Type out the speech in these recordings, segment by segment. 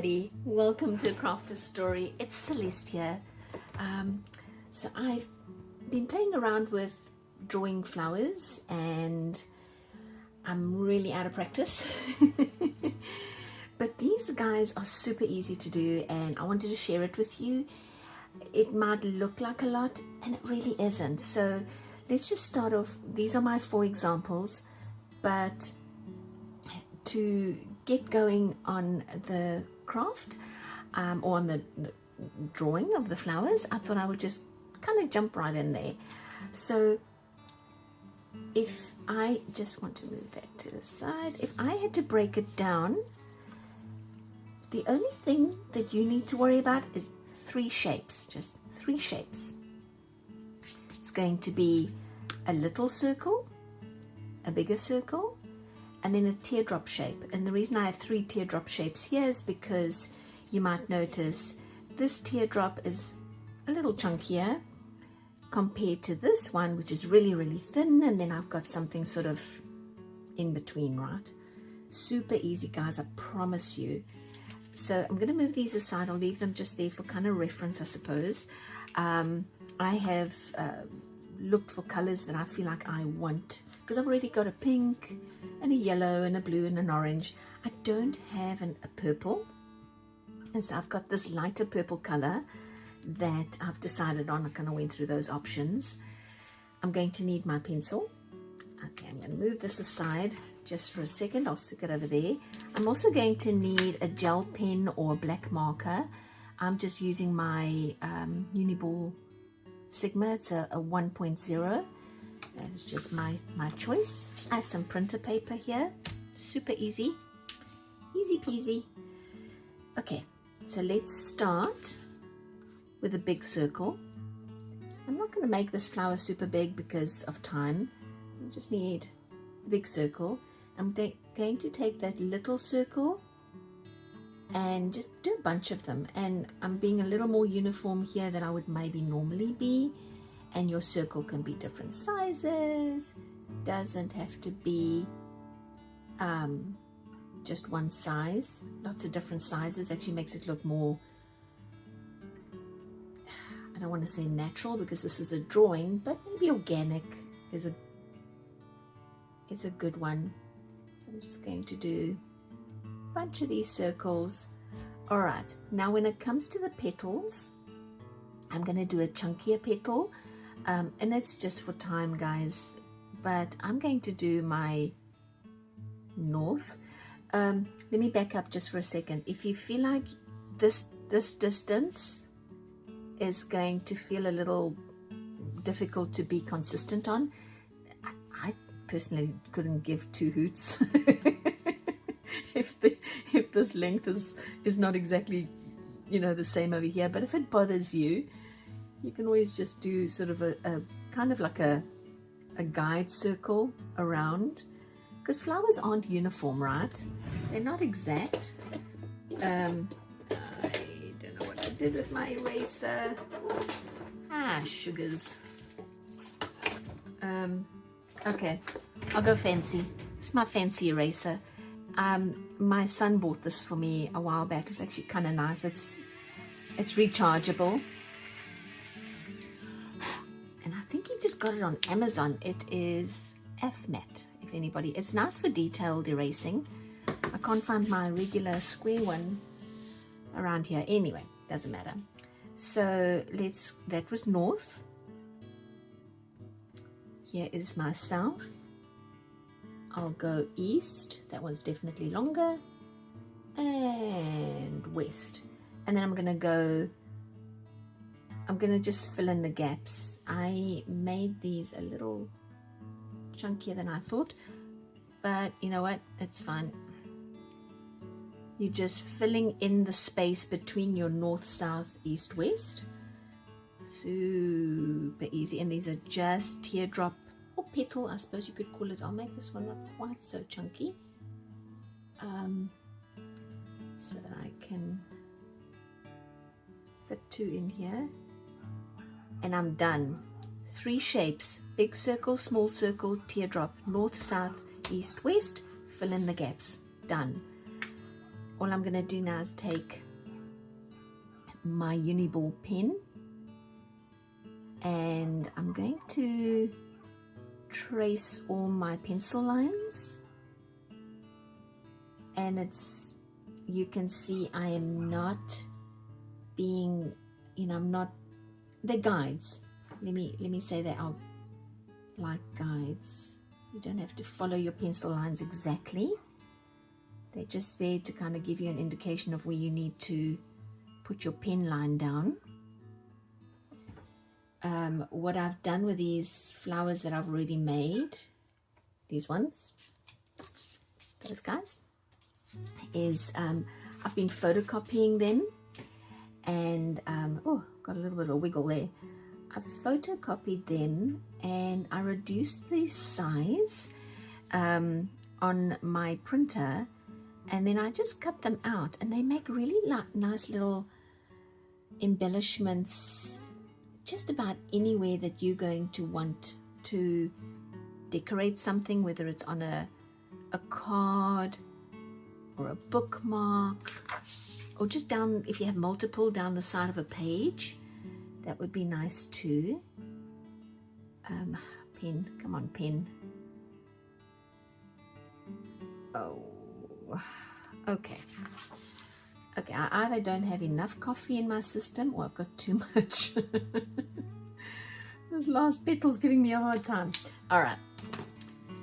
everybody, welcome to Crafter's Story. It's Celeste here. So I've been playing around with drawing flowers and I'm really out of practice. But these guys are super easy to do and I wanted to share it with you. It might look like a lot and it really isn't. So let's just start off. These are my 4 examples, but to get going on the craft or on the drawing of the flowers, I thought I would just kind of jump right in there. So if I just want to move that to the side, if I had to break it down, the only thing that you need to worry about is 3 shapes, just 3 shapes. It's going to be a little circle, a bigger circle, and then a teardrop shape. And the reason I have 3 teardrop shapes here is because you might notice this teardrop is a little chunkier compared to this one, which is really, really thin, and then I've got something sort of in between, right? Super easy, guys, I promise you. So I'm going to move these aside. I'll leave them just there for kind of reference, I suppose. I have looked for colors that I feel like I want, because I've already got a pink and a yellow and a blue and an orange. I don't have a purple, and so I've got this lighter purple color that I've decided on. I kind of went through those options. I'm going to need my pencil. Okay, I'm going to move this aside just for a second. I'll stick it over there. I'm also going to need a gel pen or a black marker. I'm just using my Uniball Sigma. It's a 1.0. That is just my choice. I have some printer paper here. Super easy. Easy peasy. Okay, so let's start with a big circle. I'm not going to make this flower super big because of time. I just need a big circle. I'm going to take that little circle and just do a bunch of them. And I'm being a little more uniform here than I would maybe normally be. And your circle can be different sizes. Doesn't have to be just one size. Lots of different sizes actually makes it look more, I don't want to say natural because this is a drawing, but maybe organic is a good one. So I'm just going to do a bunch of these circles. All right, now when it comes to the petals, I'm going to do a chunkier petal. And it's just for time, guys, but I'm going to do my north. Let me back up just for a second. If you feel like this distance is going to feel a little difficult to be consistent on, I personally couldn't give 2 hoots if this length is not exactly, you know, the same over here. But if it bothers you, you can always just do sort of a kind of like a guide circle around, because flowers aren't uniform, right? They're not exact. I don't know what I did with my eraser. Sugars. Okay, I'll go fancy. It's my fancy eraser. My son bought this for me a while back. It's actually kind of nice. It's rechargeable. Got it on Amazon. It is F-Matte, if anybody. It's nice for detailed erasing. I can't find my regular square one around here. Anyway, doesn't matter. So that was north. Here is my south. I'll go east. That one's definitely longer. And west. And then I'm going to just fill in the gaps. I made these a little chunkier than I thought, but you know what? It's fine. You're just filling in the space between your north, south, east, west. Super easy. And these are just teardrop or petal, I suppose you could call it. I'll make this one not quite so chunky, so that I can fit 2 in here. And I'm done. 3 shapes: big circle, small circle, teardrop, north, south, east, west. Fill in the gaps. Done. all I'm going to do now is take my Uniball pen and I'm going to trace all my pencil lines, and it's, you can see I am not being, I'm not, they're guides. Let me say they are like guides. You don't have to follow your pencil lines exactly. They're just there to kind of give you an indication of where you need to put your pen line down. What I've done with these flowers that I've already made, these ones, those guys, is I've been photocopying them, and oh, got a little bit of a wiggle there. I've photocopied them and I reduced the size on my printer, and then I just cut them out, and they make really nice little embellishments just about anywhere that you're going to want to decorate something, whether it's on a card or a bookmark, or just down, if you have multiple, down the side of a page. That would be nice too. Pen, come on, pen. Oh, okay. Okay, I either don't have enough coffee in my system or I've got too much. This last petal's giving me a hard time. All right,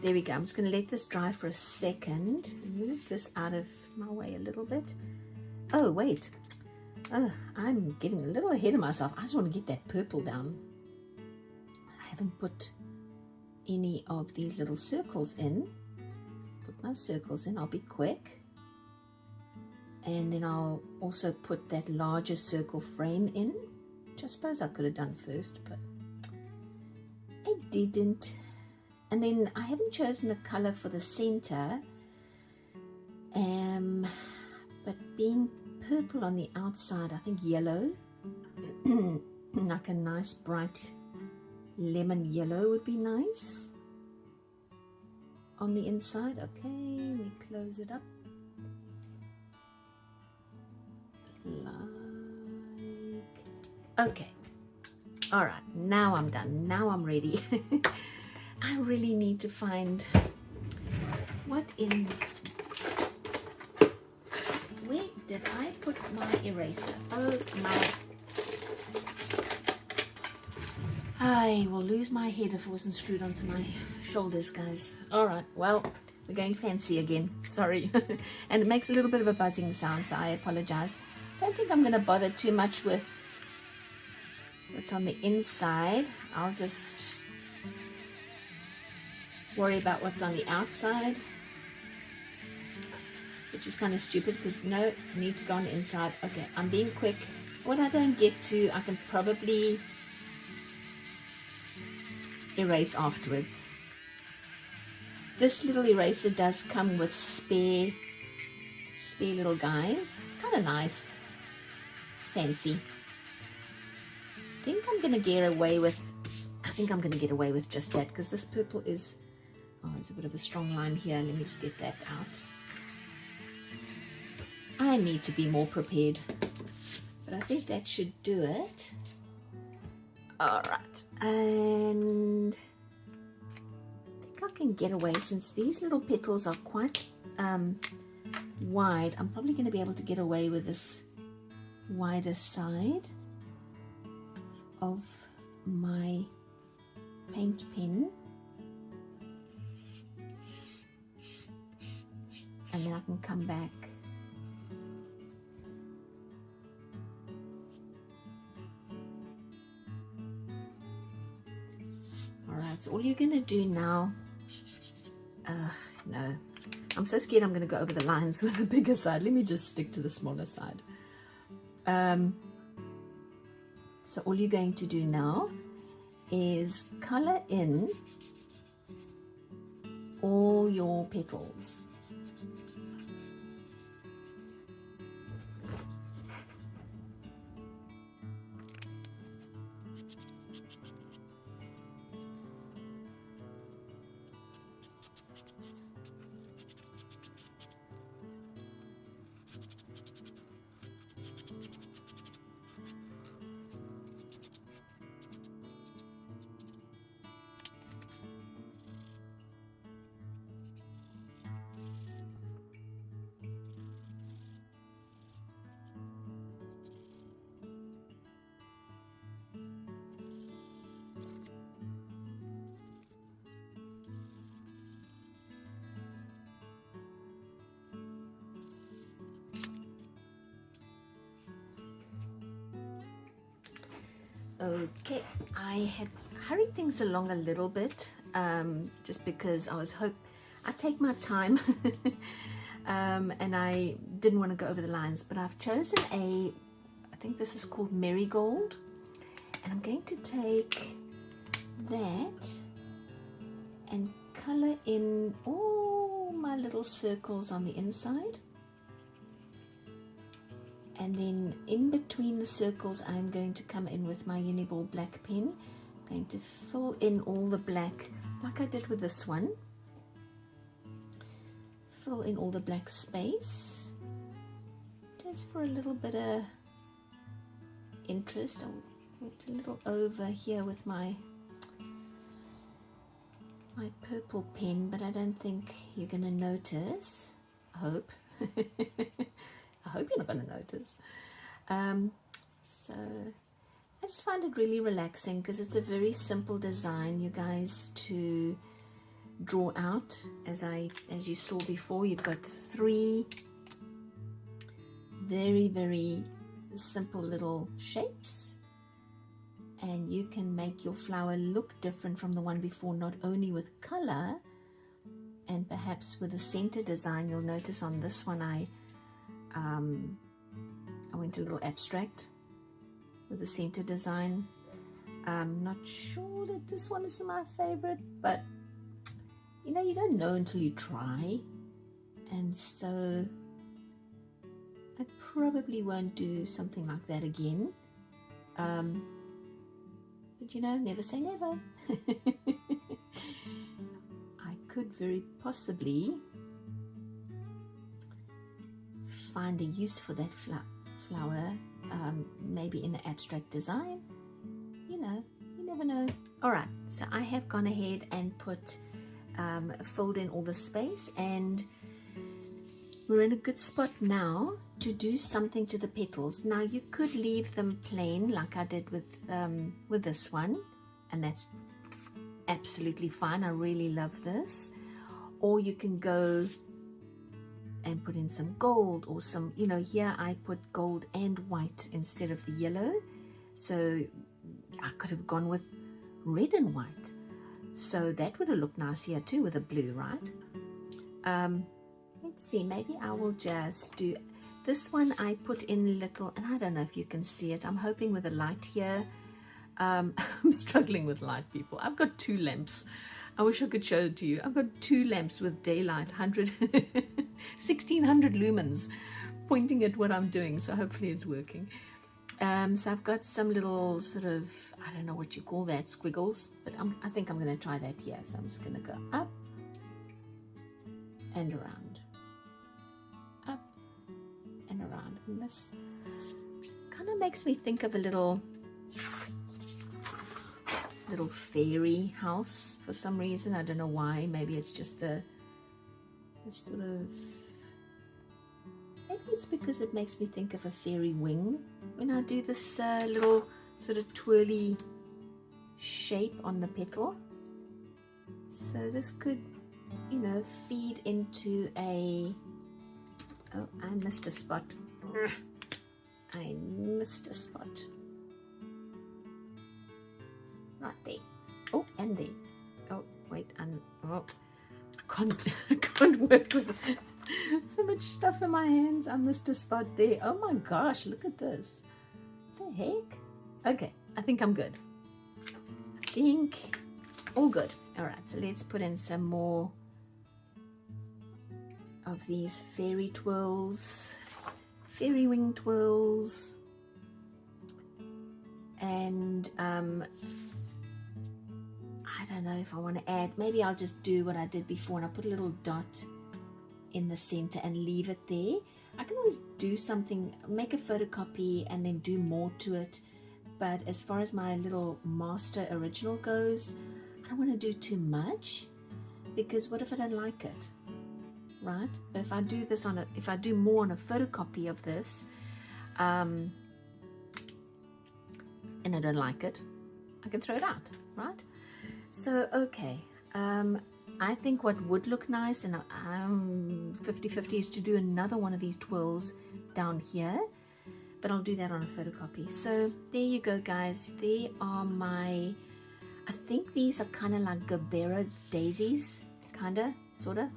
there we go. I'm just going to let this dry for a second. Move this out of my way a little bit. Oh, wait. Oh, I'm getting a little ahead of myself. I just want to get that purple down. I haven't put any of these little circles in. Put my circles in. I'll be quick. And then I'll also put that larger circle frame in, which I suppose I could have done first, but I didn't. And then I haven't chosen a color for the center, but being purple on the outside, I think yellow, like a nice bright lemon yellow would be nice on the inside. Okay, let me close it up. Okay, all right, now I'm done. Now I'm ready. I really need to find what in, where did I put my eraser? Oh my, I will lose my head if it wasn't screwed onto my shoulders, guys. All right, well, we're going fancy again, sorry. And it makes a little bit of a buzzing sound, so I apologize. Don't think I'm going to bother too much with what's on the inside. I'll just worry about what's on the outside, which is kind of stupid because no need to go on the inside. Okay, I'm being quick. What I don't get to, I can probably erase afterwards. This little eraser does come with spare little guys. It's kind of nice. Fancy. I think I'm going to get away with just that, because this purple is, oh, it's a bit of a strong line here. Let me just get that out. I need to be more prepared, but I think that should do it. All right, and I think I can get away, since these little petals are quite wide. I'm probably going to be able to get away with this wider side of my paint pen, and then I can come back all right. So all you're gonna do now, no, I'm so scared I'm gonna go over the lines with the bigger side. Let me just stick to the smaller side. So all you're going to do now is color in all your petals. Okay, I had hurried things along a little bit, just because I take my time, and I didn't want to go over the lines, but I've chosen I think this is called Marigold, and I'm going to take that and color in all my little circles on the inside. And then in between the circles, I'm going to come in with my Uniball black pen. I'm going to fill in all the black, like I did with this one. Fill in all the black space, just for a little bit of interest. I went a little over here with my purple pen, but I don't think you're going to notice. I hope. I hope you're not going to notice. So I just find it really relaxing because it's a very simple design, you guys, to draw out. As you saw before, you've got 3 very, very simple little shapes, and you can make your flower look different from the one before, not only with color and perhaps with the center design. You'll notice on this one I went a little abstract with the center design. I'm not sure that this one is my favorite, but you know, you don't know until you try, and so I probably won't do something like that again, but you know, never say never. I could very possibly find a use for that flower, maybe in an abstract design. You know, you never know. All right, so I have gone ahead and filled in all the space, and we're in a good spot now to do something to the petals. Now you could leave them plain like I did with this one, and that's absolutely fine. I really love this. Or you can go and put in some gold, or some, you know, here I put gold and white instead of the yellow, so I could have gone with red and white, so that would have looked nice here too with the blue, right? Let's see, maybe I will just do this one. I put in little, and I don't know if you can see it, I'm hoping with the light here. I'm struggling with light, people. I've got 2 lamps. I wish I could show it to you. I've got 2 lamps with daylight, 1600 lumens pointing at what I'm doing, so hopefully it's working. So I've got some little sort of, I don't know what you call that, squiggles, but I think I'm going to try that here. So I'm just going to go up and around, up and around, and this kind of makes me think of a little fairy house for some reason. I don't know why. Maybe it's just the sort of, maybe it's because it makes me think of a fairy wing when I do this little sort of twirly shape on the petal. So this could, you know, feed into a, oh, I missed a spot. I missed a spot. Right there. Oh, and there. Oh, wait, oh, I can't work with so much stuff in my hands. I missed a spot there. Oh my gosh, look at this. What the heck? Okay, I think I'm good. I think all good. All right, so let's put in some more of these fairy twirls, fairy wing twirls, and I don't know if I want to add, maybe I'll just do what I did before and I'll put a little dot in the center and leave it there. I can always do something, make a photocopy and then do more to it, but as far as my little master original goes, I don't want to do too much, because what if I don't like it, right? But if I do this if I do more on a photocopy of this, and I don't like it, I can throw it out, right? So, okay, I think what would look nice, and I'm 50-50, is to do another one of these twirls down here, but I'll do that on a photocopy. So there you go, guys. There are my, I think these are kind of like Gerbera daisies, kind of, sort of.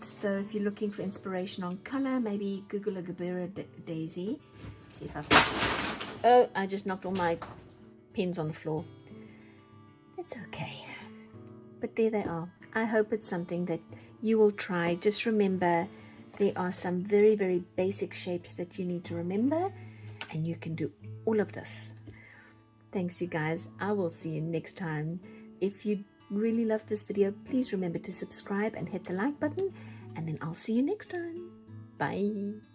So if you're looking for inspiration on color, maybe Google a Gerbera daisy. See if I just knocked all my pens on the floor. It's okay, but there they are. I hope it's something that you will try. Just remember, there are some very, very basic shapes that you need to remember, and you can do all of this. Thanks, you guys. I will see you next time. If you really loved this video, please remember to subscribe and hit the like button, and then I'll see you next time. Bye.